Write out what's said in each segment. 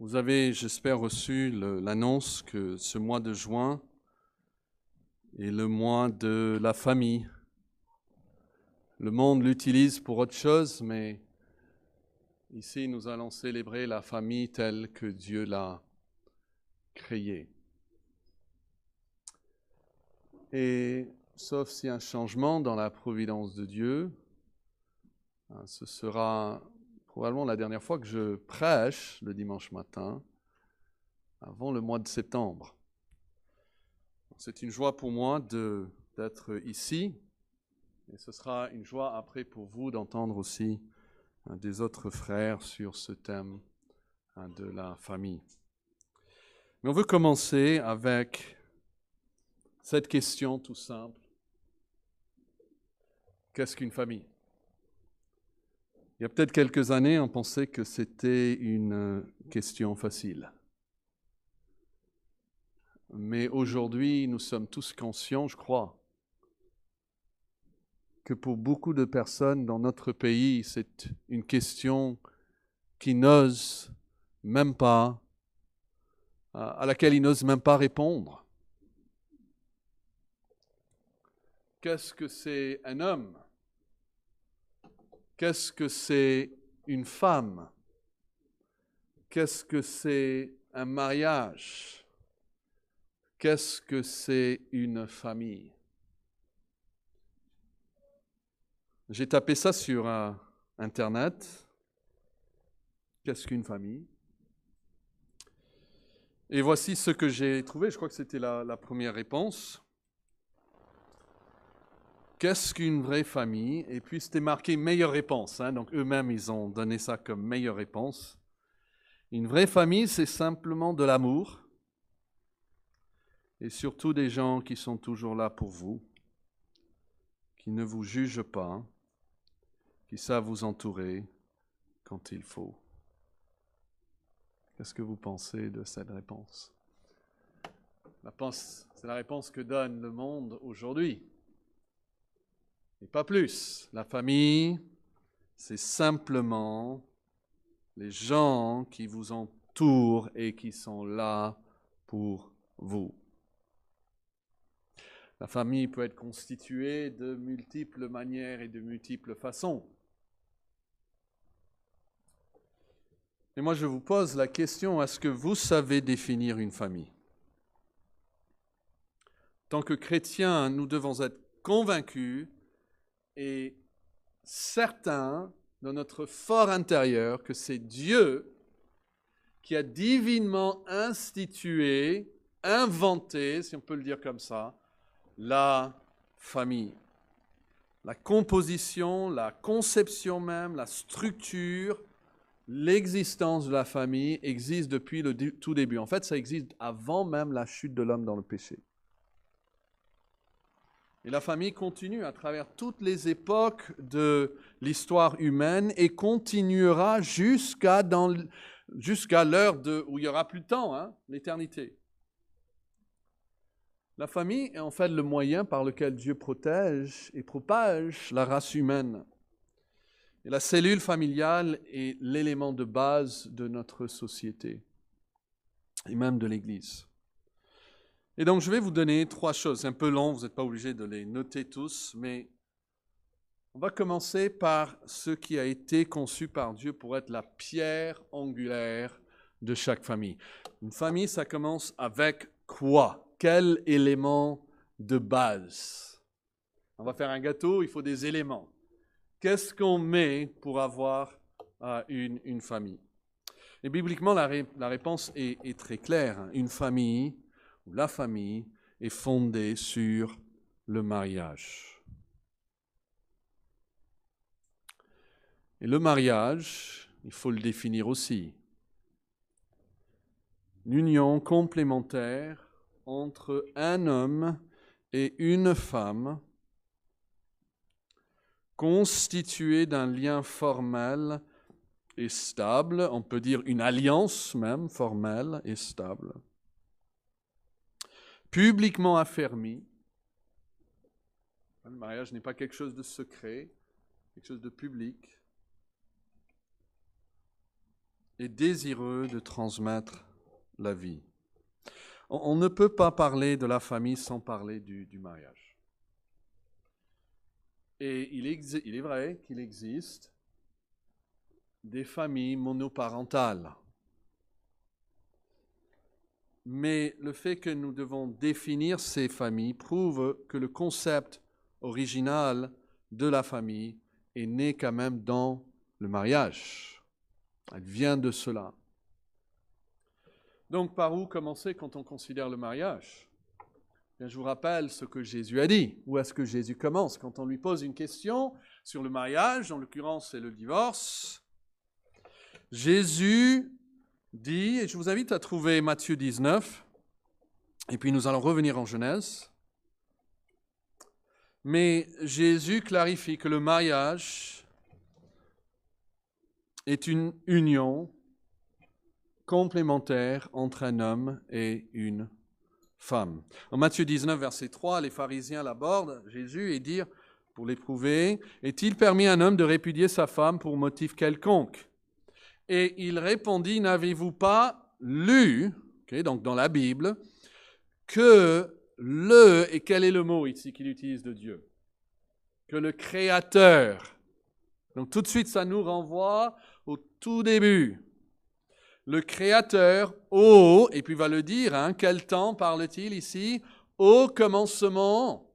Vous avez, j'espère, reçu l'annonce que ce mois de juin est le mois de la famille. Le monde l'utilise pour autre chose, mais ici, nous allons célébrer la famille telle que Dieu l'a créée. Et sauf s'il y a un changement dans la providence de Dieu, ce sera probablement la dernière fois que je prêche le dimanche matin, avant le mois de septembre. C'est une joie pour moi d'être ici, et ce sera une joie après pour vous d'entendre aussi des autres frères sur ce thème de la famille. Mais on veut commencer avec cette question tout simple. Qu'est-ce qu'une famille? Il y a peut-être quelques années, on pensait que c'était une question facile. Mais aujourd'hui, nous sommes tous conscients, je crois, que pour beaucoup de personnes dans notre pays, c'est une question qui n'osent même pas, à laquelle ils n'osent même pas répondre. Qu'est-ce que c'est un homme? Qu'est-ce que c'est une femme? Qu'est-ce que c'est un mariage? Qu'est-ce que c'est une famille? J'ai tapé ça sur Internet. Qu'est-ce qu'une famille? Et voici ce que j'ai trouvé. Je crois que c'était la première réponse. Qu'est-ce qu'une vraie famille? Et puis c'était marqué meilleure réponse. Donc eux-mêmes, ils ont donné ça comme meilleure réponse. Une vraie famille, c'est simplement de l'amour. Et surtout des gens qui sont toujours là pour vous, qui ne vous jugent pas, qui savent vous entourer quand il faut. Qu'est-ce que vous pensez de cette réponse? C'est la réponse que donne le monde aujourd'hui. Et pas plus. La famille, c'est simplement les gens qui vous entourent et qui sont là pour vous. La famille peut être constituée de multiples manières et de multiples façons. Et moi, je vous pose la question, est-ce que vous savez définir une famille? En tant que chrétiens, nous devons être convaincus et certains dans notre fort intérieur que c'est Dieu qui a divinement institué, inventé, si on peut le dire comme ça, la famille. La composition, la conception même, la structure, l'existence de la famille existe depuis le tout début. En fait, ça existe avant même la chute de l'homme dans le péché. Et la famille continue à travers toutes les époques de l'histoire humaine et continuera jusqu'à l'heure où il n'y aura plus de temps, l'éternité. La famille est en fait le moyen par lequel Dieu protège et propage la race humaine. Et la cellule familiale est l'élément de base de notre société et même de l'Église. Et donc, je vais vous donner 3 choses. C'est un peu long, vous n'êtes pas obligés de les noter tous, mais on va commencer par ce qui a été conçu par Dieu pour être la pierre angulaire de chaque famille. Une famille, ça commence avec quoi? Quel élément de base? On va faire un gâteau, il faut des éléments. Qu'est-ce qu'on met pour avoir une famille? Et bibliquement, la réponse est très claire. Une famille, ou la famille, est fondée sur le mariage. Et le mariage, il faut le définir aussi. Une union complémentaire entre un homme et une femme, constituée d'un lien formel et stable, on peut dire une alliance même formelle et stable, publiquement affermie. Le mariage n'est pas quelque chose de secret, quelque chose de public. est désireux de transmettre la vie. On ne peut pas parler de la famille sans parler du mariage. Et il est vrai qu'il existe des familles monoparentales. Mais le fait que nous devons définir ces familles prouve que le concept original de la famille est né quand même dans le mariage. Elle vient de cela. Donc, par où commencer quand on considère le mariage ? Bien, je vous rappelle ce que Jésus a dit. Où est-ce que Jésus commence ? Quand on lui pose une question sur le mariage, en l'occurrence c'est le divorce, Jésus dit, et je vous invite à trouver Matthieu 19, et puis nous allons revenir en Genèse, mais Jésus clarifie que le mariage est une union complémentaire entre un homme et une femme. En Matthieu 19, verset 3, les pharisiens l'abordent, Jésus, et disent, pour l'éprouver, « Est-il permis à un homme de répudier sa femme pour motif quelconque ?» Et il répondit, « N'avez-vous pas lu, donc dans la Bible, que et quel est le mot ici qu'il utilise de Dieu ? Que le Créateur. Donc tout de suite, ça nous renvoie au tout début. Le Créateur, et puis il va le dire, quel temps parle-t-il ici ? Au commencement.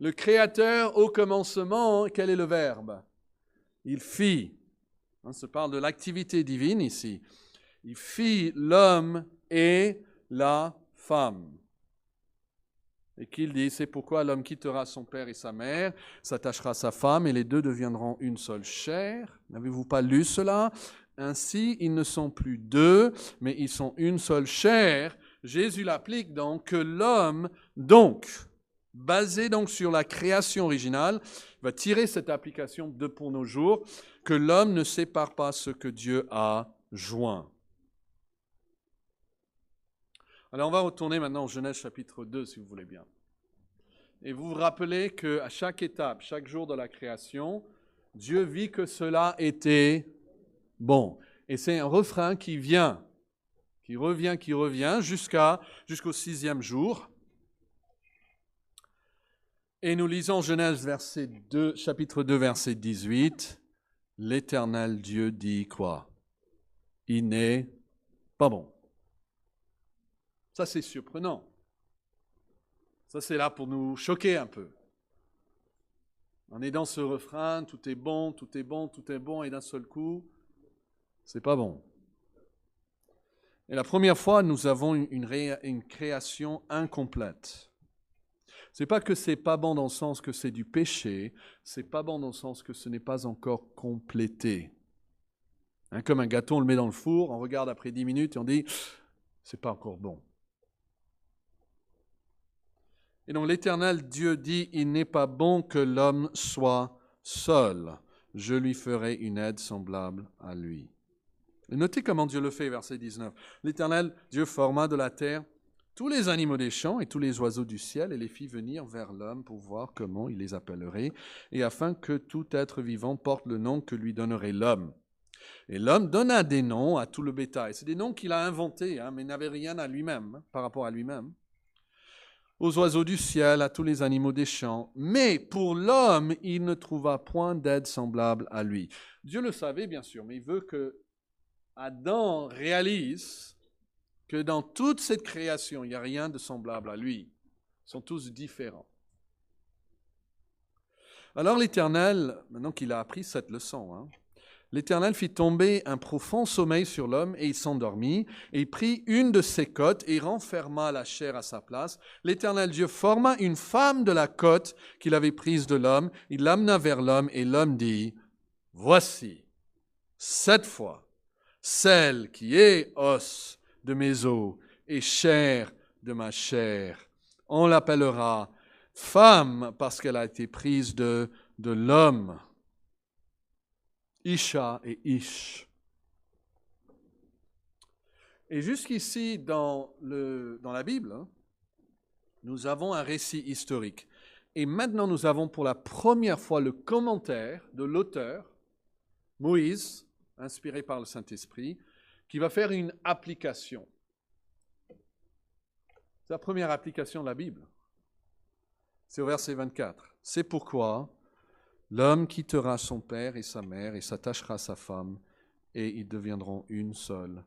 Le Créateur, au commencement, quel est le verbe ? Il fit. On se parle de l'activité divine ici. Il fit l'homme et la femme. Et qu'il dit, c'est pourquoi l'homme quittera son père et sa mère, s'attachera à sa femme, et les deux deviendront une seule chair. N'avez-vous pas lu cela ? Ainsi, ils ne sont plus deux, mais ils sont une seule chair. Jésus l'applique donc que l'homme, basé donc sur la création originale, va tirer cette application pour nos jours, que l'homme ne sépare pas ce que Dieu a joint. Alors on va retourner maintenant au Genèse chapitre 2, si vous voulez bien. Et vous vous rappelez qu'à chaque étape, chaque jour de la création, Dieu vit que cela était bon. Et c'est un refrain qui revient jusqu'au 6e jour. Et nous lisons Genèse chapitre 2, verset 18. L'Éternel Dieu dit quoi ? Il n'est pas bon. Ça, c'est surprenant. Ça, c'est là pour nous choquer un peu. On est dans ce refrain, tout est bon, tout est bon, tout est bon, et d'un seul coup, c'est pas bon. Et la première fois, nous avons une création incomplète. C'est pas que c'est pas bon dans le sens que c'est du péché, c'est pas bon dans le sens que ce n'est pas encore complété. Comme un gâteau, on le met dans le four, on regarde après 10 minutes et on dit, c'est pas encore bon. Et donc l'Éternel Dieu dit, il n'est pas bon que l'homme soit seul. Je lui ferai une aide semblable à lui. Et notez comment Dieu le fait, verset 19. L'Éternel Dieu forma de la terre tous les animaux des champs et tous les oiseaux du ciel et les fit venir vers l'homme pour voir comment il les appellerait, et afin que tout être vivant porte le nom que lui donnerait l'homme. Et l'homme donna des noms à tout le bétail. C'est des noms qu'il a inventés, mais n'avait rien à lui-même, par rapport à lui-même. Aux oiseaux du ciel, à tous les animaux des champs. Mais pour l'homme, il ne trouva point d'aide semblable à lui. Dieu le savait, bien sûr, mais il veut que Adam réalise que dans toute cette création, il n'y a rien de semblable à lui. Ils sont tous différents. Alors l'Éternel, maintenant qu'il a appris cette leçon, l'Éternel fit tomber un profond sommeil sur l'homme et il s'endormit, et il prit une de ses côtes et renferma la chair à sa place. L'Éternel Dieu forma une femme de la côte qu'il avait prise de l'homme, il l'amena vers l'homme et l'homme dit, « Voici, cette fois, celle qui est os de mes os et chair de ma chair. On l'appellera femme parce qu'elle a été prise de l'homme. » Isha et Ish. Et jusqu'ici, dans la Bible, nous avons un récit historique. Et maintenant, nous avons pour la première fois le commentaire de l'auteur, Moïse, inspiré par le Saint-Esprit, qui va faire une application. C'est la première application de la Bible. C'est au verset 24. C'est pourquoi l'homme quittera son père et sa mère et s'attachera à sa femme, et ils deviendront une seule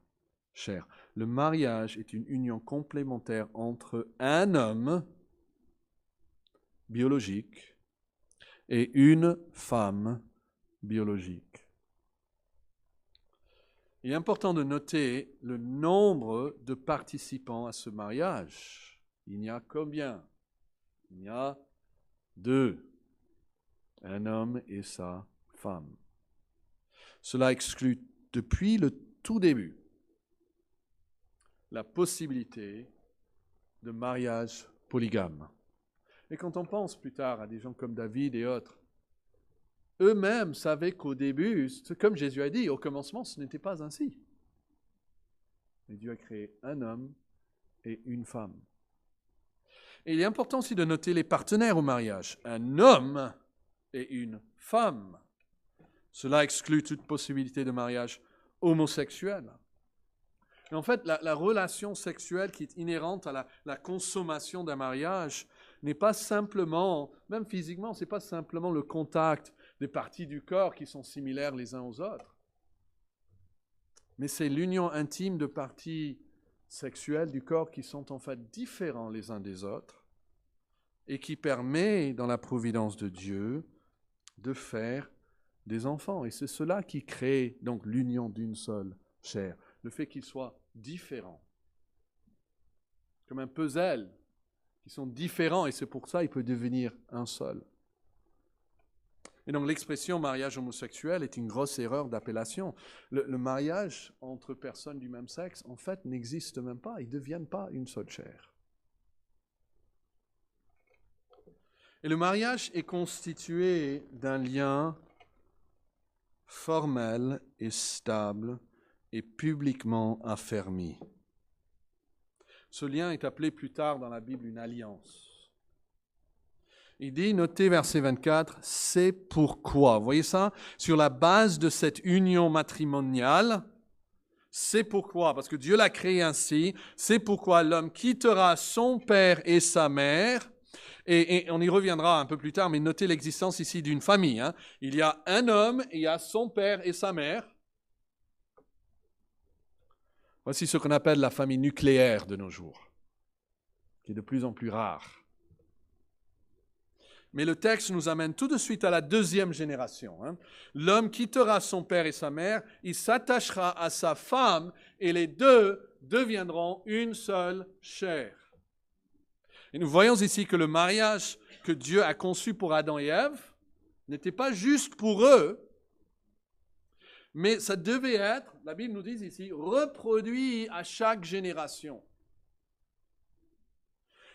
chair. Le mariage est une union complémentaire entre un homme biologique et une femme biologique. Il est important de noter le nombre de participants à ce mariage. Il y a combien? Il y a 2. Un homme et sa femme. Cela exclut depuis le tout début la possibilité de mariage polygame. Et quand on pense plus tard à des gens comme David et autres, eux-mêmes savaient qu'au début, comme Jésus a dit, au commencement, ce n'était pas ainsi. Mais Dieu a créé un homme et une femme. Et il est important aussi de noter les partenaires au mariage. Un homme et une femme. Cela exclut toute possibilité de mariage homosexuel. Et en fait, la relation sexuelle qui est inhérente à la consommation d'un mariage n'est pas simplement, même physiquement, ce n'est pas simplement le contact des parties du corps qui sont similaires les uns aux autres. Mais c'est l'union intime de parties sexuelles du corps qui sont en fait différents les uns des autres et qui permet, dans la providence de Dieu, de faire des enfants. Et c'est cela qui crée donc l'union d'une seule chair. Le fait qu'ils soient différents. Comme un puzzle, qui sont différents et c'est pour ça qu'il peut devenir un seul. Et donc l'expression mariage homosexuel est une grosse erreur d'appellation. Le mariage entre personnes du même sexe, en fait, n'existe même pas. Ils ne deviennent pas une seule chair. Et le mariage est constitué d'un lien formel et stable et publiquement affermi. Ce lien est appelé plus tard dans la Bible une alliance. Il dit, notez verset 24, c'est pourquoi. Vous voyez ça? Sur la base de cette union matrimoniale, c'est pourquoi, parce que Dieu l'a créé ainsi, c'est pourquoi l'homme quittera son père et sa mère, et on y reviendra un peu plus tard, mais notez l'existence ici d'une famille. Hein. Il y a un homme, et il y a son père et sa mère. Voici ce qu'on appelle la famille nucléaire de nos jours, qui est de plus en plus rare. Mais le texte nous amène tout de suite à la deuxième génération. Hein. L'homme quittera son père et sa mère, il s'attachera à sa femme, et les deux deviendront une seule chair. Et nous voyons ici que le mariage que Dieu a conçu pour Adam et Ève n'était pas juste pour eux, mais ça devait être, la Bible nous dit ici, reproduit à chaque génération.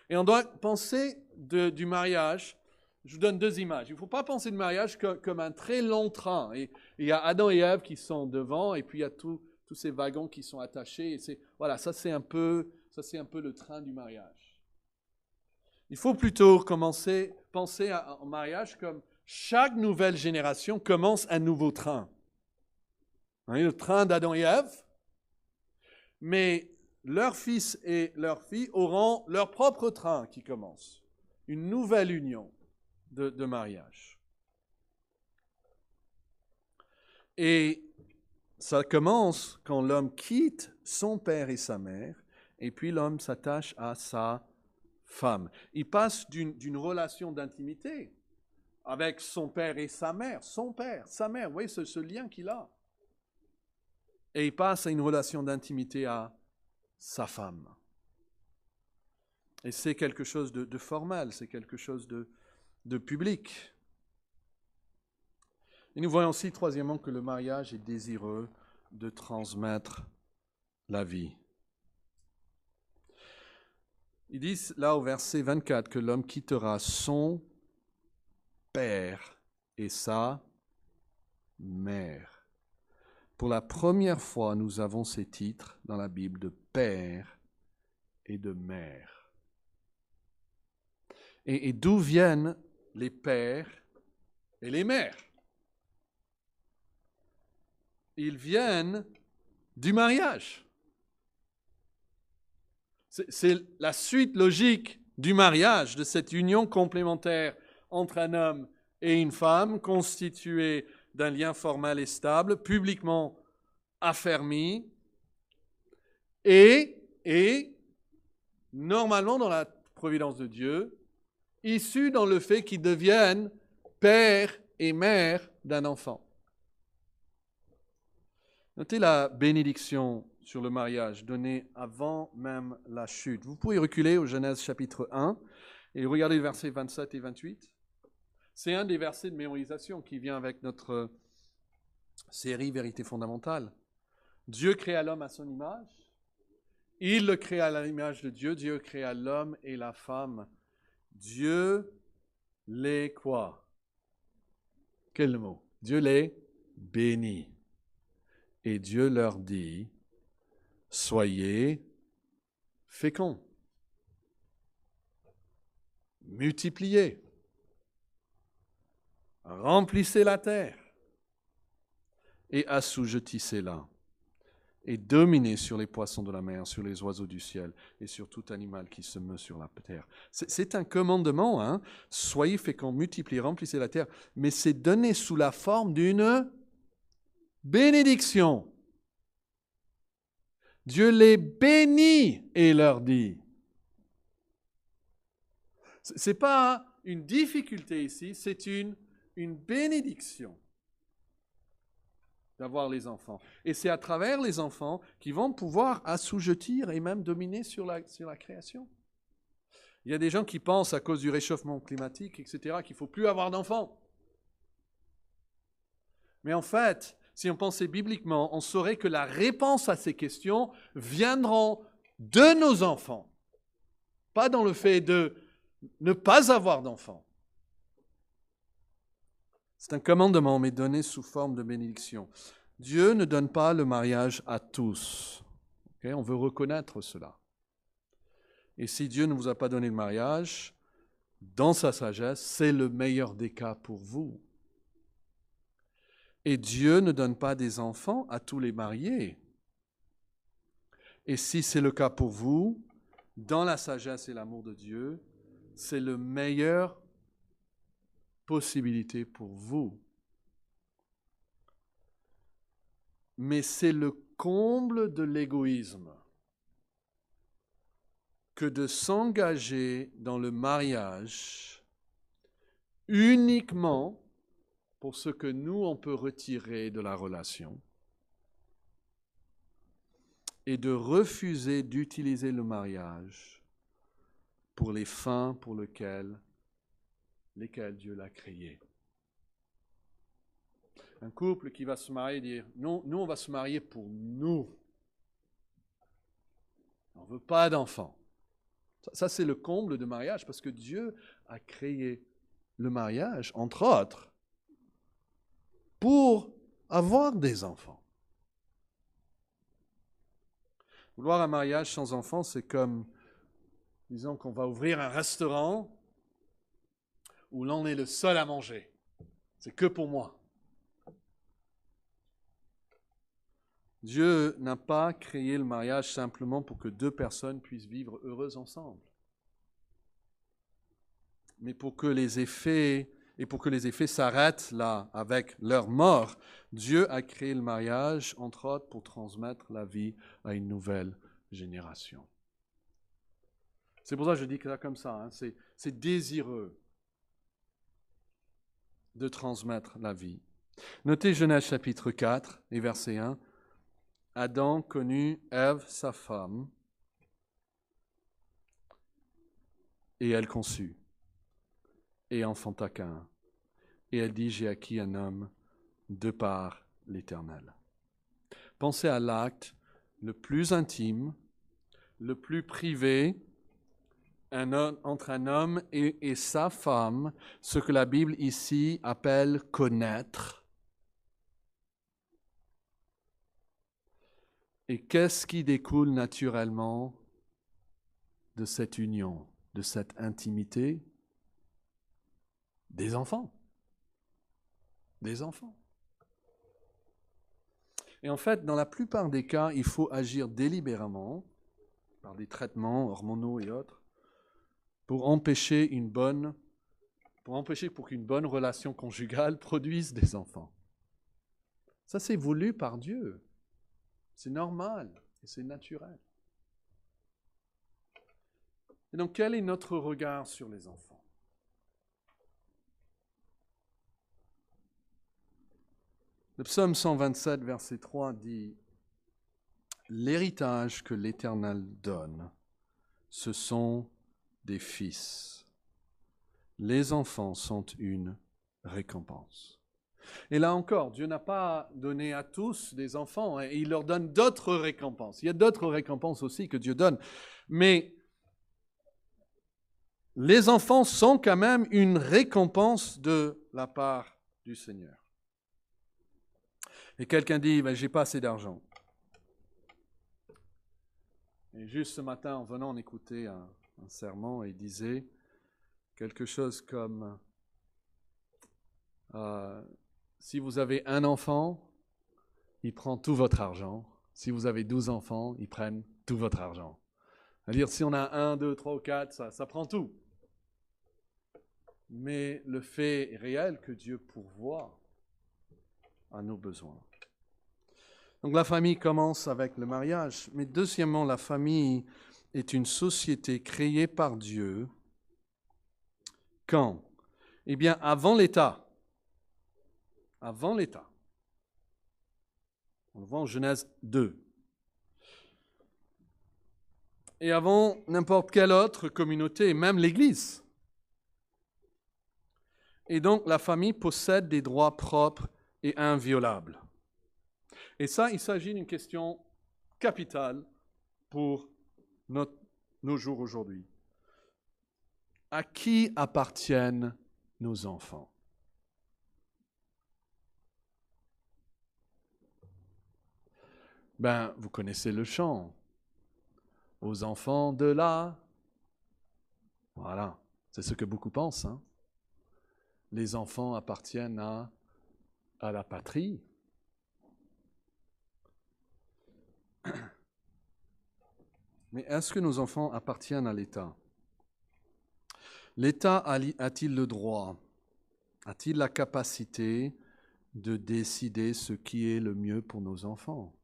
Et on doit penser du mariage, je vous donne 2 images. Il ne faut pas penser le mariage comme un très long train. Et il y a Adam et Ève qui sont devant, et puis il y a tous ces wagons qui sont attachés. Et voilà, ça c'est un peu le train du mariage. Il faut plutôt penser au mariage comme chaque nouvelle génération commence un nouveau train. Le train d'Adam et Ève, mais leurs fils et leurs filles auront leur propre train qui commence, une nouvelle union de mariage. Et ça commence quand l'homme quitte son père et sa mère, et puis l'homme s'attache à sa femme. Il passe d'une relation d'intimité avec son père et sa mère, son père, sa mère, vous voyez ce lien qu'il a. Et il passe à une relation d'intimité à sa femme. Et c'est quelque chose de formel, c'est quelque chose de public. Et nous voyons aussi, troisièmement, que le mariage est désireux de transmettre la vie. Ils disent là au verset 24 que l'homme quittera son père et sa mère. Pour la première fois, nous avons ces titres dans la Bible de père et de mère. Et d'où viennent les pères et les mères? ils viennent du mariage. C'est la suite logique du mariage, de cette union complémentaire entre un homme et une femme, constituée d'un lien formel et stable, publiquement affermi, et normalement dans la providence de Dieu, issu dans le fait qu'ils deviennent père et mère d'un enfant. Notez la bénédiction sur le mariage donnée avant même la chute. Vous pouvez reculer au Genèse chapitre 1 et regarder les versets 27 et 28. C'est un des versets de mémorisation qui vient avec notre série Vérité fondamentale. Dieu créa l'homme à son image. Il le créa à l'image de Dieu. Dieu créa l'homme et la femme. Dieu les quoi? Quel mot? Dieu les bénit. Et Dieu leur dit, soyez féconds, multipliez, remplissez la terre et assujettissez-la et dominez sur les poissons de la mer, sur les oiseaux du ciel et sur tout animal qui se meut sur la terre. C'est un commandement, hein? Soyez féconds, multipliez, remplissez la terre, mais c'est donné sous la forme d'une bénédiction. Dieu les bénit et leur dit. Ce n'est pas une difficulté ici, c'est une bénédiction d'avoir les enfants. Et c'est à travers les enfants qu'ils vont pouvoir assujettir et même dominer sur la création. Il y a des gens qui pensent, à cause du réchauffement climatique, etc., qu'il ne faut plus avoir d'enfants. Mais en fait, si on pensait bibliquement, on saurait que la réponse à ces questions viendront de nos enfants, pas dans le fait de ne pas avoir d'enfants. C'est un commandement, mais donné sous forme de bénédiction. Dieu ne donne pas le mariage à tous. Okay? On veut reconnaître cela. Et si Dieu ne vous a pas donné le mariage, dans sa sagesse, c'est le meilleur des cas pour vous. Et Dieu ne donne pas des enfants à tous les mariés. Et si c'est le cas pour vous, dans la sagesse et l'amour de Dieu, c'est la meilleure possibilité pour vous. Mais c'est le comble de l'égoïsme que de s'engager dans le mariage uniquement pour ce que nous, on peut retirer de la relation et de refuser d'utiliser le mariage pour les fins pour lesquelles Dieu l'a créé. Un couple qui va se marier dire « Non, nous, on va se marier pour nous. On ne veut pas d'enfants. » Ça, c'est le comble de mariage parce que Dieu a créé le mariage, entre autres, pour avoir des enfants. Vouloir un mariage sans enfants, c'est comme, disons qu'on va ouvrir un restaurant où l'on est le seul à manger. C'est que pour moi. Dieu n'a pas créé le mariage simplement pour que deux personnes puissent vivre heureuses ensemble, mais pour que les effets s'arrêtent là avec leur mort. Dieu a créé le mariage, entre autres, pour transmettre la vie à une nouvelle génération. C'est pour ça que je dis ça comme ça, hein, c'est désireux de transmettre la vie. Notez Genèse chapitre 4 et verset 1. Adam connut Ève, sa femme, et elle conçut, et enfanta Caïn. Et elle dit, j'ai acquis un homme de par l'Éternel. Pensez à l'acte le plus intime, le plus privé, entre un homme et sa femme, ce que la Bible ici appelle connaître. Et qu'est-ce qui découle naturellement de cette union, de cette intimité? Des enfants. Des enfants. Et en fait, dans la plupart des cas, il faut agir délibérément, par des traitements hormonaux et autres, pour empêcher pour qu'une bonne relation conjugale produise des enfants. Ça, c'est voulu par Dieu. C'est normal et c'est naturel. Et donc, quel est notre regard sur les enfants? Le psaume 127, verset 3 dit « L'héritage que l'Éternel donne, ce sont des fils. Les enfants sont une récompense. » Et là encore, Dieu n'a pas donné à tous des enfants, et il leur donne d'autres récompenses. Il y a d'autres récompenses aussi que Dieu donne. Mais les enfants sont quand même une récompense de la part du Seigneur. Et quelqu'un dit, j'ai pas assez d'argent. Et juste ce matin, en venant, on écoutait un sermon et il disait quelque chose comme si vous avez un enfant, il prend tout votre argent. Si vous avez 12 enfants, ils prennent tout votre argent. C'est-à-dire, si on a 1, 2, 3 ou 4, ça prend tout. Mais le fait est réel que Dieu pourvoit à nos besoins. Donc la famille commence avec le mariage. Mais deuxièmement, la famille est une société créée par Dieu. Quand? Eh bien, avant l'État. Avant l'État. On le voit en Genèse 2. Et avant n'importe quelle autre communauté, même l'Église. Et donc, la famille possède des droits propres et inviolables. Et ça, il s'agit d'une question capitale pour nos jours aujourd'hui. À qui appartiennent nos enfants? Vous connaissez le chant. Aux enfants de la... Voilà, c'est ce que beaucoup pensent. Hein. Les enfants appartiennent à la patrie. Mais est-ce que nos enfants appartiennent à l'État? L'État a-t-il le droit, a-t-il la capacité de décider ce qui est le mieux pour nos enfants?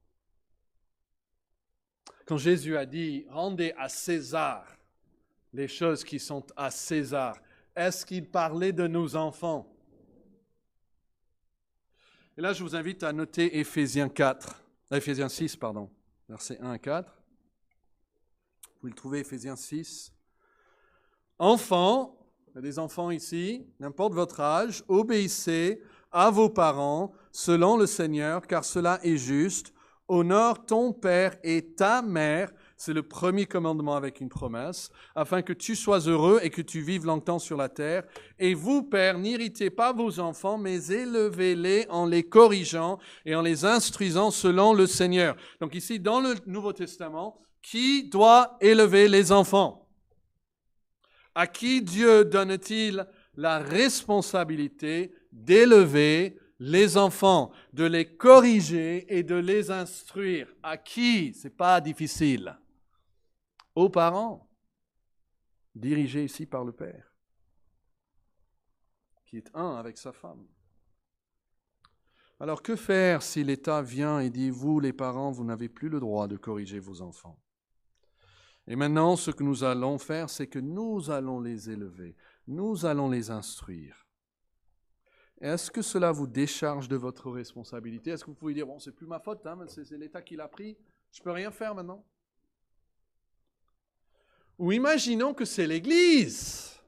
Quand Jésus a dit « Rendez à César les choses qui sont à César », est-ce qu'il parlait de nos enfants? Et là, je vous invite à noter Éphésiens 6, versets 1 à 4. Vous pouvez le trouver, Éphésiens 6. Enfants, il y a des enfants ici, n'importe votre âge, obéissez à vos parents selon le Seigneur, car cela est juste. Honore ton père et ta mère, c'est le premier commandement avec une promesse, afin que tu sois heureux et que tu vives longtemps sur la terre. Et vous, pères, n'irritez pas vos enfants, mais élevez-les en les corrigeant et en les instruisant selon le Seigneur. Donc ici, dans le Nouveau Testament, qui doit élever les enfants? À qui Dieu donne-t-il la responsabilité d'élever les enfants, de les corriger et de les instruire? À qui? Ce n'est pas difficile. Aux parents, dirigés ici par le Père, qui est un avec sa femme. Alors que faire si l'État vient et dit, vous les parents, vous n'avez plus le droit de corriger vos enfants? Et maintenant, ce que nous allons faire, c'est que nous allons les élever, nous allons les instruire. Est-ce que cela vous décharge de votre responsabilité? Est-ce que vous pouvez dire, bon, c'est plus ma faute, hein, c'est l'État qui l'a pris, je ne peux rien faire maintenant? Ou imaginons que c'est l'Église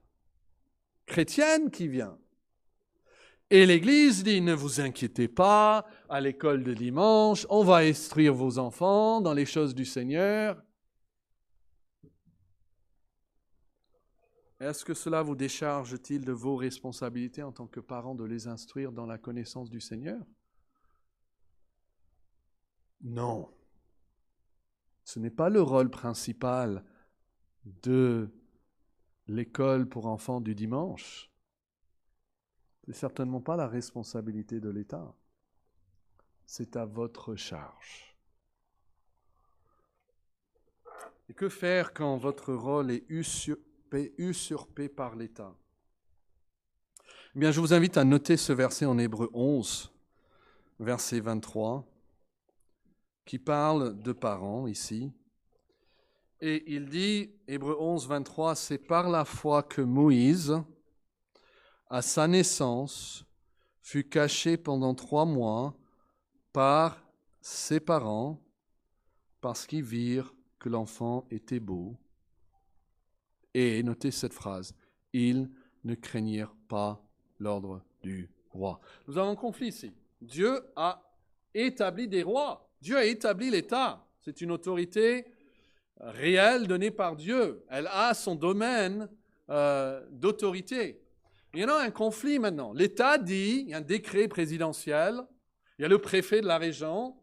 chrétienne qui vient. Et l'Église dit, ne vous inquiétez pas, à l'école de dimanche, on va instruire vos enfants dans les choses du Seigneur. Est-ce que cela vous décharge-t-il de vos responsabilités en tant que parents de les instruire dans la connaissance du Seigneur? Non. Ce n'est pas le rôle principal de l'école pour enfants du dimanche. Ce n'est certainement pas la responsabilité de l'État. c'est à votre charge. Et que faire quand votre rôle est usurpé par l'État? Eh bien, je vous invite à noter ce verset en Hébreux 11, verset 23, qui parle de parents ici. Et il dit, Hébreux 11, 23, c'est par la foi que Moïse, à sa naissance, fut caché pendant 3 mois par ses parents, parce qu'ils virent que l'enfant était beau. Et, notez cette phrase, ils ne craignirent pas l'ordre du roi. Nous avons un conflit ici. Dieu a établi des rois. Dieu a établi l'État. C'est une autorité réelle donnée par Dieu. Elle a son domaine d'autorité. Il y en a un conflit maintenant. L'État dit, il y a un décret présidentiel, il y a le préfet de la région,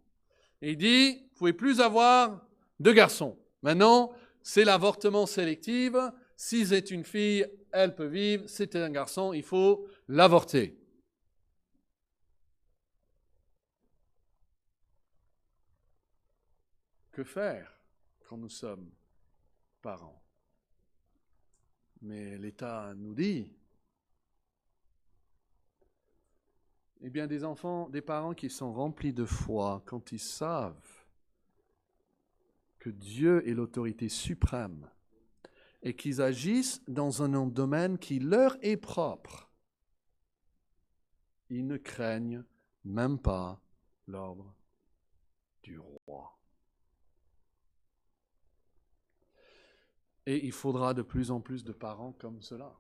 et il dit, vous ne pouvez plus avoir de garçons. Maintenant, c'est l'avortement sélectif. Si c'est une fille, elle peut vivre. Si c'est un garçon, il faut l'avorter. Que faire quand nous sommes parents? Mais l'État nous dit, eh bien, des enfants, des parents qui sont remplis de foi, quand ils savent que Dieu est l'autorité suprême et qu'ils agissent dans un domaine qui leur est propre, ils ne craignent même pas l'ordre du roi. Et il faudra de plus en plus de parents comme cela.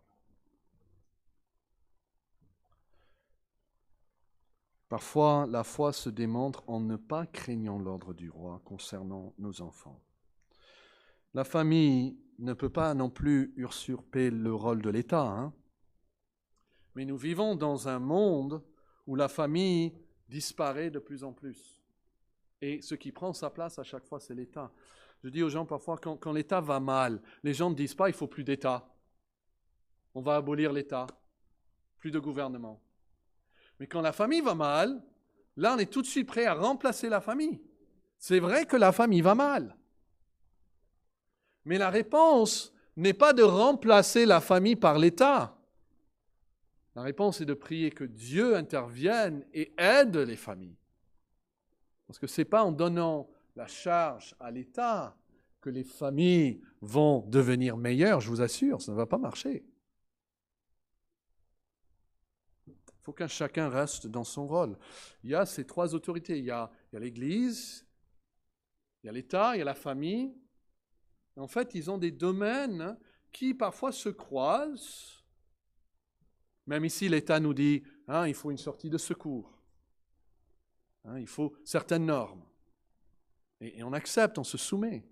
Parfois, la foi se démontre en ne pas craignant l'ordre du roi concernant nos enfants. La famille ne peut pas non plus usurper le rôle de l'État, hein? Mais nous vivons dans un monde où la famille disparaît de plus en plus. Et ce qui prend sa place à chaque fois, c'est l'État. Je dis aux gens parfois, quand l'État va mal, les gens ne disent pas « il ne faut plus d'État ». On va abolir l'État, plus de gouvernement. Mais quand la famille va mal, là, on est tout de suite prêt à remplacer la famille. C'est vrai que la famille va mal. Mais la réponse n'est pas de remplacer la famille par l'État. La réponse est de prier que Dieu intervienne et aide les familles. Parce que ce n'est pas en donnant la charge à l'État que les familles vont devenir meilleures, je vous assure, ça ne va pas marcher. Il faut qu'un chacun reste dans son rôle. Il y a ces 3 autorités. Il y a l'Église, il y a l'État, il y a la famille. En fait, ils ont des domaines qui parfois se croisent. Même ici, l'État nous dit, hein, il faut une sortie de secours. Hein, il faut certaines normes. Et on accepte, on se soumet.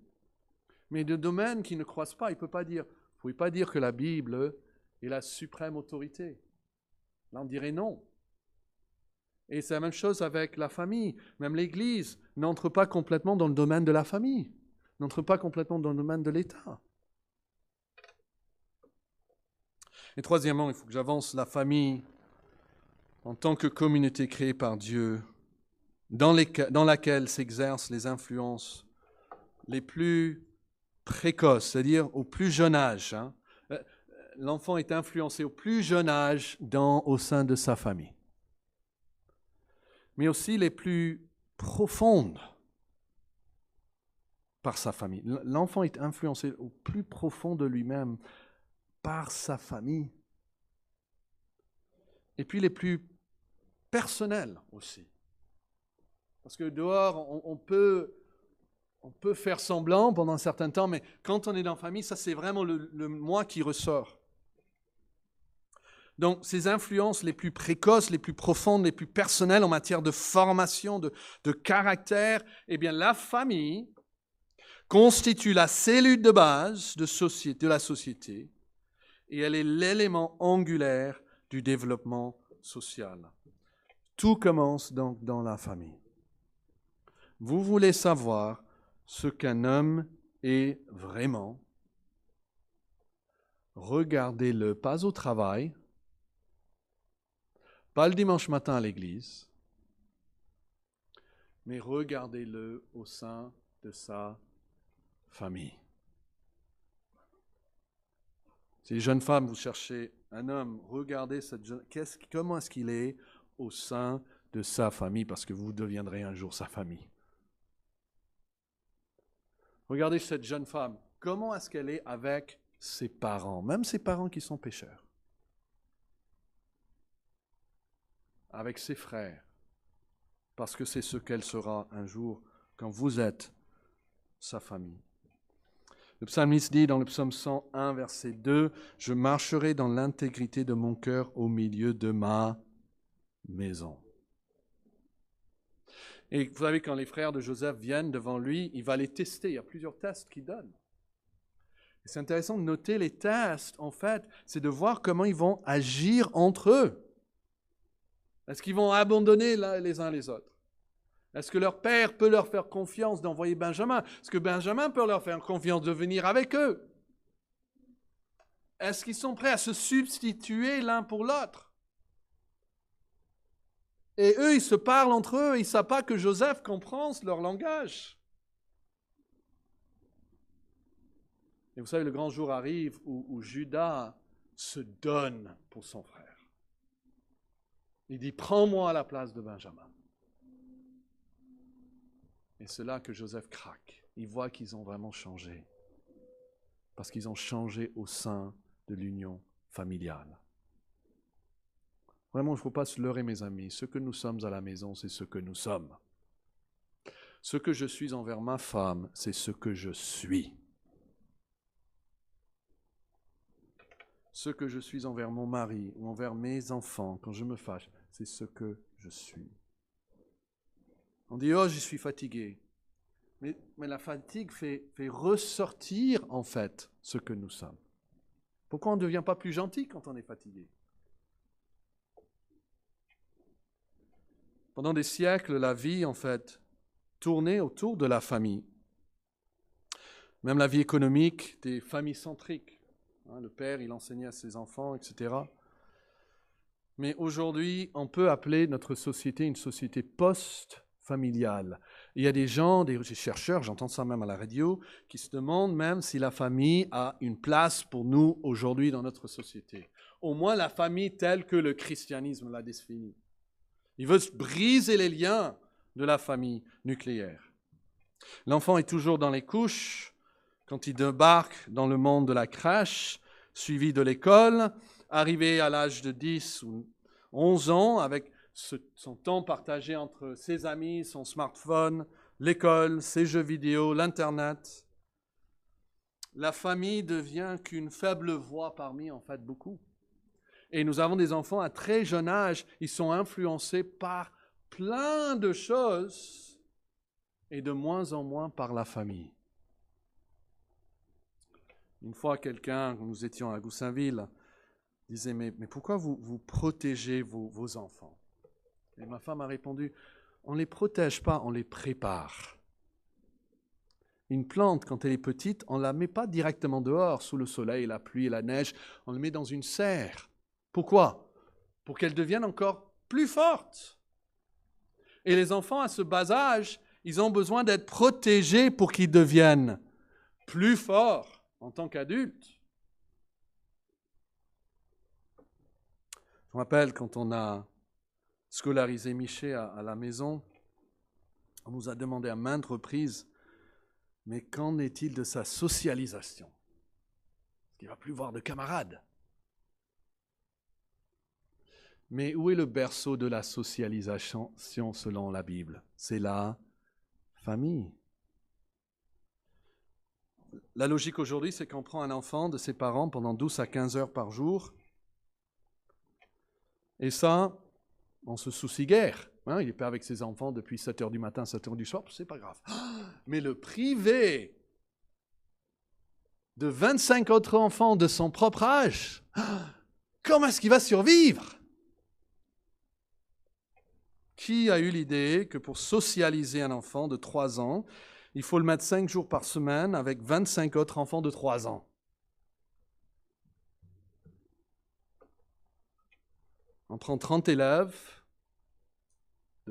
Mais de domaines qui ne croisent pas, il ne peut pas dire, vous ne pouvez pas dire que la Bible est la suprême autorité. Là, on dirait non. Et c'est la même chose avec la famille. Même l'Église n'entre pas complètement dans le domaine de la famille, n'entre pas complètement dans le domaine de l'État. Et troisièmement, il faut que j'avance, la famille, en tant que communauté créée par Dieu, dans laquelle s'exercent les influences les plus précoces, c'est-à-dire au plus jeune âge. Hein. L'enfant est influencé au plus jeune âge au sein de sa famille. Mais aussi les plus profondes par sa famille. L'enfant est influencé au plus profond de lui-même par sa famille. Et puis les plus personnels aussi. Parce que dehors, on peut faire semblant pendant un certain temps, mais quand on est dans la famille, ça c'est vraiment le moi qui ressort. Donc ces influences les plus précoces, les plus profondes, les plus personnelles en matière de formation, de caractère, eh bien la famille constitue la cellule de base de la société et elle est l'élément angulaire du développement social. Tout commence donc dans la famille. Vous voulez savoir ce qu'un homme est vraiment? Regardez-le pas au travail, pas le dimanche matin à l'église, mais regardez-le au sein de sa famille. Si les jeunes femmes, vous cherchez un homme, regardez comment est-ce qu'il est au sein de sa famille, parce que vous deviendrez un jour sa famille. Regardez cette jeune femme, comment est-ce qu'elle est avec ses parents, même ses parents qui sont pécheurs, avec ses frères, parce que c'est ce qu'elle sera un jour quand vous êtes sa famille. Le psalmiste dit dans le psaume 101, verset 2, « Je marcherai dans l'intégrité de mon cœur au milieu de ma maison. » Et vous savez, quand les frères de Joseph viennent devant lui, il va les tester. Il y a plusieurs tests qu'il donne. Et c'est intéressant de noter les tests, en fait, c'est de voir comment ils vont agir entre eux. Est-ce qu'ils vont abandonner les uns les autres? Est-ce que leur père peut leur faire confiance d'envoyer Benjamin? Est-ce que Benjamin peut leur faire confiance de venir avec eux? Est-ce qu'ils sont prêts à se substituer l'un pour l'autre? Et eux, ils se parlent entre eux, ils ne savent pas que Joseph comprend leur langage. Et vous savez, le grand jour arrive où Judas se donne pour son frère. Il dit, prends-moi à la place de Benjamin. Et c'est là que Joseph craque. Il voit qu'ils ont vraiment changé. Parce qu'ils ont changé au sein de l'union familiale. Vraiment, il ne faut pas se leurrer, mes amis. Ce que nous sommes à la maison, c'est ce que nous sommes. Ce que je suis envers ma femme, c'est ce que je suis. Ce que je suis envers mon mari ou envers mes enfants, quand je me fâche, c'est ce que je suis. On dit, oh, je suis fatigué. Mais la fatigue fait ressortir, en fait, ce que nous sommes. Pourquoi on ne devient pas plus gentil quand on est fatigué? Pendant des siècles, la vie, en fait, tournait autour de la famille. Même la vie économique était famille-centrique. Le père, il enseignait à ses enfants, etc. Mais aujourd'hui, on peut appeler notre société une société post-familiale. Il y a des gens, des chercheurs, j'entends ça même à la radio, qui se demandent même si la famille a une place pour nous aujourd'hui dans notre société. Au moins la famille telle que le christianisme l'a définie. Il veut briser les liens de la famille nucléaire. L'enfant est toujours dans les couches quand il débarque dans le monde de la crèche, suivi de l'école, arrivé à l'âge de 10 ou 11 ans, avec son temps partagé entre ses amis, son smartphone, l'école, ses jeux vidéo, l'Internet. La famille devient qu'une faible voix parmi, en fait, beaucoup. Et nous avons des enfants à très jeune âge, ils sont influencés par plein de choses et de moins en moins par la famille. Une fois, quelqu'un, nous étions à Goussainville, disait, mais pourquoi vous protégez vos enfants? Et ma femme a répondu, on ne les protège pas, on les prépare. Une plante, quand elle est petite, on ne la met pas directement dehors, sous le soleil, la pluie et la neige, on la met dans une serre. Pourquoi? Pour qu'elle devienne encore plus forte. Et les enfants, à ce bas âge, ils ont besoin d'être protégés pour qu'ils deviennent plus forts en tant qu'adultes. Je me rappelle quand on a scolarisé Miché à la maison, on nous a demandé à maintes reprises, mais qu'en est-il de sa socialisation? Parce qu'il ne va plus voir de camarades. Mais où est le berceau de la socialisation selon la Bible? C'est la famille. La logique aujourd'hui, c'est qu'on prend un enfant de ses parents pendant 12 à 15 heures par jour. Et ça, on se soucie guère. Il n'est pas avec ses enfants depuis 7 heures du matin, 7 heures du soir, c'est pas grave. Mais le privé de 25 autres enfants de son propre âge, comment est-ce qu'il va survivre? Qui a eu l'idée que pour socialiser un enfant de 3 ans, il faut le mettre 5 jours par semaine avec 25 autres enfants de 3 ans? On prend 30 élèves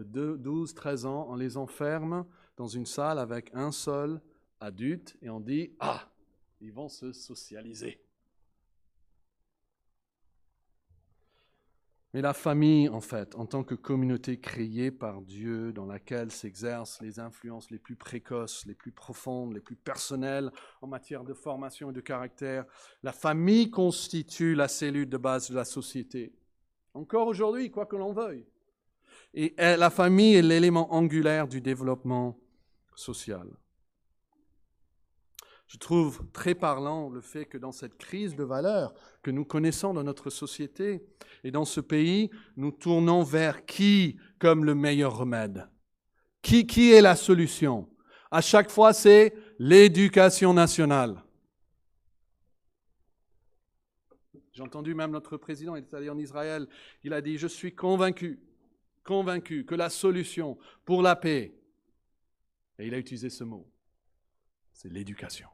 de 12, 13 ans, on les enferme dans une salle avec un seul adulte et on dit « Ah, ils vont se socialiser ». Mais la famille, en fait, en tant que communauté créée par Dieu, dans laquelle s'exercent les influences les plus précoces, les plus profondes, les plus personnelles en matière de formation et de caractère, la famille constitue la cellule de base de la société. Encore aujourd'hui, quoi que l'on veuille. Et la famille est l'élément angulaire du développement social. Je trouve très parlant le fait que dans cette crise de valeurs que nous connaissons dans notre société et dans ce pays, nous tournons vers qui comme le meilleur remède? Qui est la solution? À chaque fois, c'est l'éducation nationale. J'ai entendu même notre président, il est allé en Israël, il a dit « Je suis convaincu que la solution pour la paix, et il a utilisé ce mot, c'est l'éducation. »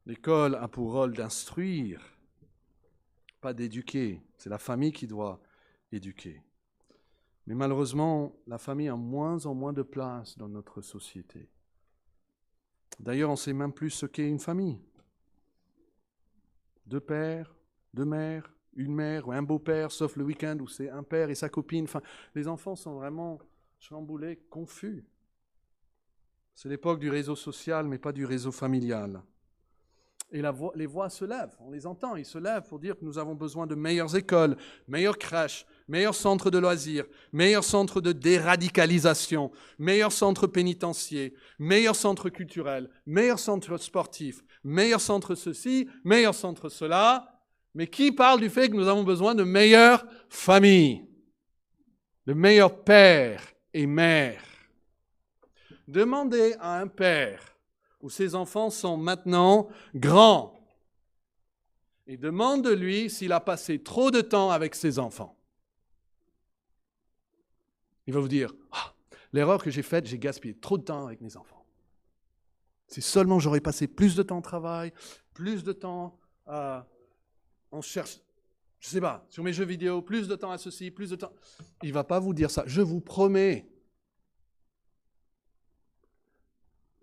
L'école a pour rôle d'instruire, pas d'éduquer. C'est la famille qui doit éduquer. Mais malheureusement, la famille a moins en moins de place dans notre société. D'ailleurs, on ne sait même plus ce qu'est une famille. 2 pères, 2 mères, une mère ou un beau-père, sauf le week-end où c'est un père et sa copine. Enfin, les enfants sont vraiment chamboulés, confus. C'est l'époque du réseau social, mais pas du réseau familial. Et les voix se lèvent, on les entend, ils se lèvent pour dire que nous avons besoin de meilleures écoles, meilleures crèches, meilleurs centres de loisirs, meilleurs centres de déradicalisation, meilleurs centres pénitentiaires, meilleurs centres culturels, meilleurs centres sportifs, meilleurs centres ceci, meilleurs centres cela. Mais qui parle du fait que nous avons besoin de meilleures familles, de meilleurs pères et mères? Demandez à un père où ses enfants sont maintenant grands, et demande-lui s'il a passé trop de temps avec ses enfants. Il va vous dire, l'erreur que j'ai faite, j'ai gaspillé trop de temps avec mes enfants. Si seulement j'aurais passé plus de temps au travail, plus de temps en cherche, je ne sais pas, sur mes jeux vidéo, plus de temps à ceci, plus de temps. Il ne va pas vous dire ça, je vous promets.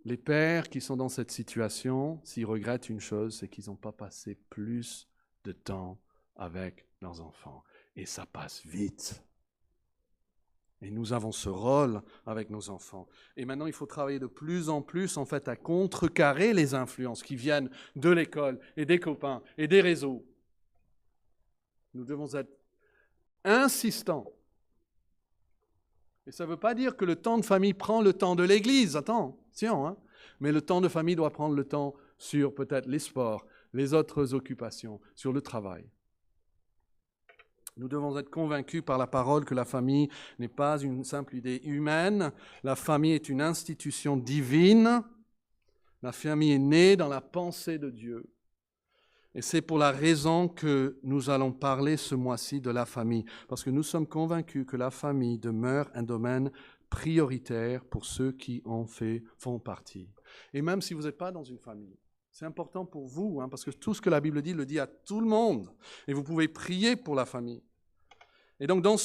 Les pères qui sont dans cette situation, s'ils regrettent une chose, c'est qu'ils n'ont pas passé plus de temps avec leurs enfants. Et ça passe vite. Et nous avons ce rôle avec nos enfants. Et maintenant, il faut travailler de plus en plus, en fait, à contrecarrer les influences qui viennent de l'école et des copains et des réseaux. Nous devons être insistants. Et ça ne veut pas dire que le temps de famille prend le temps de l'église. Attention, hein. Mais le temps de famille doit prendre le temps sur peut-être les sports, les autres occupations, sur le travail. Nous devons être convaincus par la parole que la famille n'est pas une simple idée humaine. La famille est une institution divine. La famille est née dans la pensée de Dieu. Et c'est pour la raison que nous allons parler ce mois-ci de la famille, parce que nous sommes convaincus que la famille demeure un domaine prioritaire pour ceux qui en font partie. Et même si vous n'êtes pas dans une famille, c'est important pour vous, parce que tout ce que la Bible dit, le dit à tout le monde. Et vous pouvez prier pour la famille. Et donc dans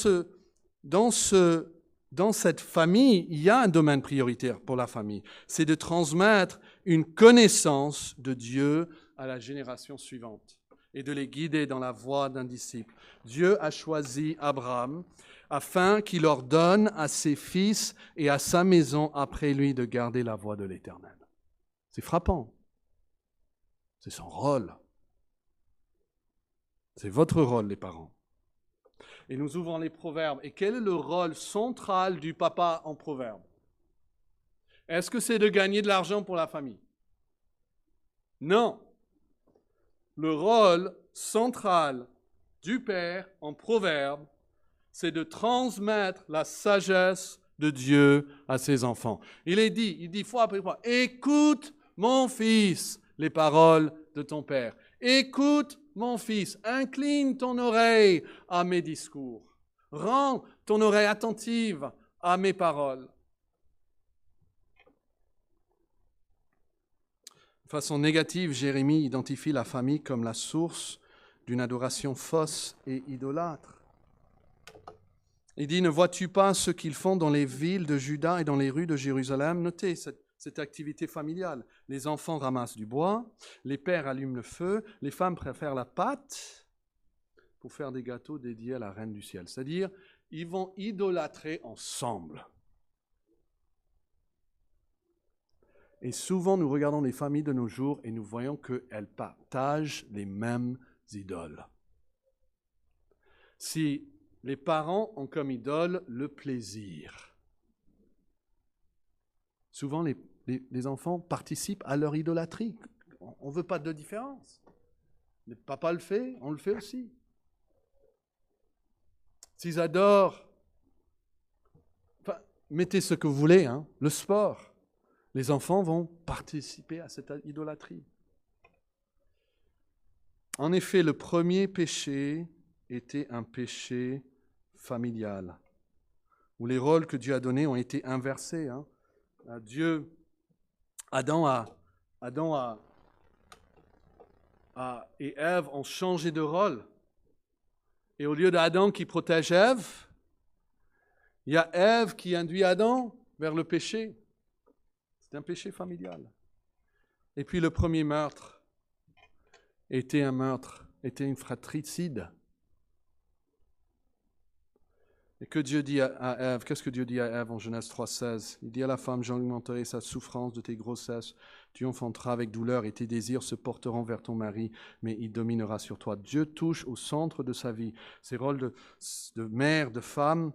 cette famille, il y a un domaine prioritaire pour la famille. C'est de transmettre une connaissance de Dieu à la génération suivante et de les guider dans la voie d'un disciple. Dieu a choisi Abraham afin qu'il ordonne à ses fils et à sa maison après lui de garder la voie de l'Éternel. C'est frappant. C'est son rôle. C'est votre rôle, les parents. Et nous ouvrons les proverbes. Et quel est le rôle central du papa en proverbe? Est-ce que c'est de gagner de l'argent pour la famille? Non. Le rôle central du père en proverbe, c'est de transmettre la sagesse de Dieu à ses enfants. Il dit fois après fois, écoute mon fils les paroles de ton père. Écoute mon fils, incline ton oreille à mes discours. Rends ton oreille attentive à mes paroles. De façon négative, Jérémie identifie la famille comme la source d'une adoration fausse et idolâtre. Il dit, ne vois-tu pas ce qu'ils font dans les villes de Juda et dans les rues de Jérusalem? Notez cette activité familiale. Les enfants ramassent du bois, les pères allument le feu, les femmes préfèrent la pâte pour faire des gâteaux dédiés à la Reine du Ciel. C'est-à-dire, ils vont idolâtrer ensemble. Et souvent, nous regardons les familles de nos jours et nous voyons qu'elles partagent les mêmes idoles. Si les parents ont comme idole le plaisir, souvent les enfants participent à leur idolâtrie. On ne veut pas de différence. Le papa le fait, on le fait aussi. S'ils adorent, enfin, mettez ce que vous voulez, hein, le sport, les enfants vont participer à cette idolâtrie. En effet, le premier péché était un péché familial, où les rôles que Dieu a donnés ont été inversés. Hein. Adam et Ève ont changé de rôle. Et au lieu d'Adam qui protège Ève, il y a Ève qui induit Adam vers le péché. C'est un péché familial. Et puis le premier meurtre était une fratricide. Et que Dieu dit à Ève, qu'est-ce que Dieu dit à Ève en Genèse 3,16? Il dit à la femme, j'augmenterai sa souffrance de tes grossesses, tu enfanteras avec douleur et tes désirs se porteront vers ton mari, mais il dominera sur toi. Dieu touche au centre de sa vie. Ses rôles de mère, de femme,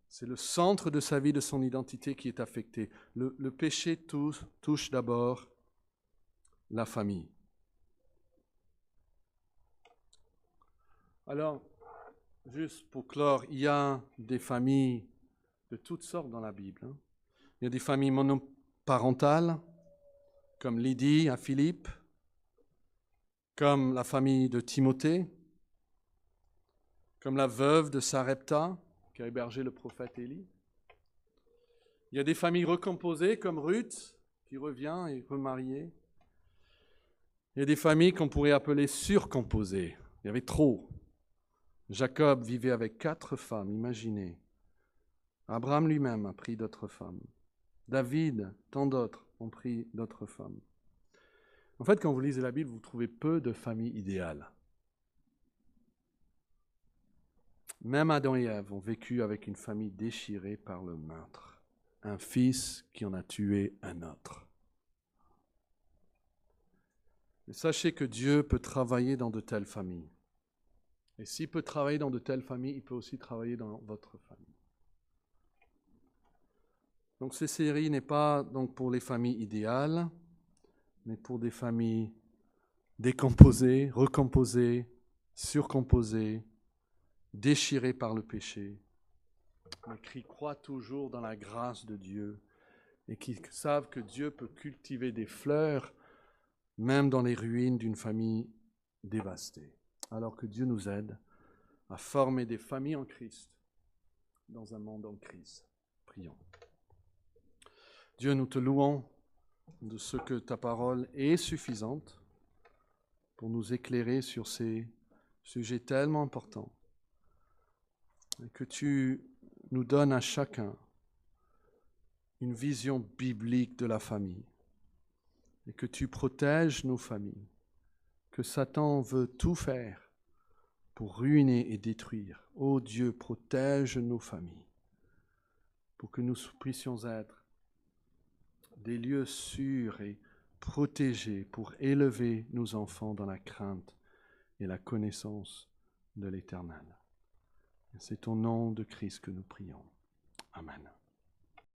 c'est le centre de sa vie, de son identité qui est affecté. Le péché touche d'abord la famille. Alors, juste pour clore, il y a des familles de toutes sortes dans la Bible. Hein. Il y a des familles monoparentales, comme Lydie à Philippe, comme la famille de Timothée, comme la veuve de Sarepta, qui a hébergé le prophète Élie. Il y a des familles recomposées, comme Ruth, qui revient et remariée. Il y a des familles qu'on pourrait appeler surcomposées. Il y avait trop. Jacob vivait avec 4 femmes, imaginez. Abraham lui-même a pris d'autres femmes. David, tant d'autres ont pris d'autres femmes. En fait, quand vous lisez la Bible, vous trouvez peu de familles idéales. Même Adam et Ève ont vécu avec une famille déchirée par le meurtre. Un fils qui en a tué un autre. Et sachez que Dieu peut travailler dans de telles familles. Et s'il peut travailler dans de telles familles, il peut aussi travailler dans votre famille. Donc cette série n'est pas donc pour les familles idéales, mais pour des familles décomposées, recomposées, surcomposées, déchirées par le péché, mais qui croient toujours dans la grâce de Dieu et qui savent que Dieu peut cultiver des fleurs même dans les ruines d'une famille dévastée. Alors que Dieu nous aide à former des familles en Christ dans un monde en crise. Prions. Dieu, nous te louons de ce que ta parole est suffisante pour nous éclairer sur ces sujets tellement importants. Et que tu nous donnes à chacun une vision biblique de la famille. Et que tu protèges nos familles. Que Satan veut tout faire pour ruiner et détruire. Ô Dieu, protège nos familles pour que nous puissions être des lieux sûrs et protégés pour élever nos enfants dans la crainte et la connaissance de l'Éternel. C'est au nom de Christ que nous prions. Amen.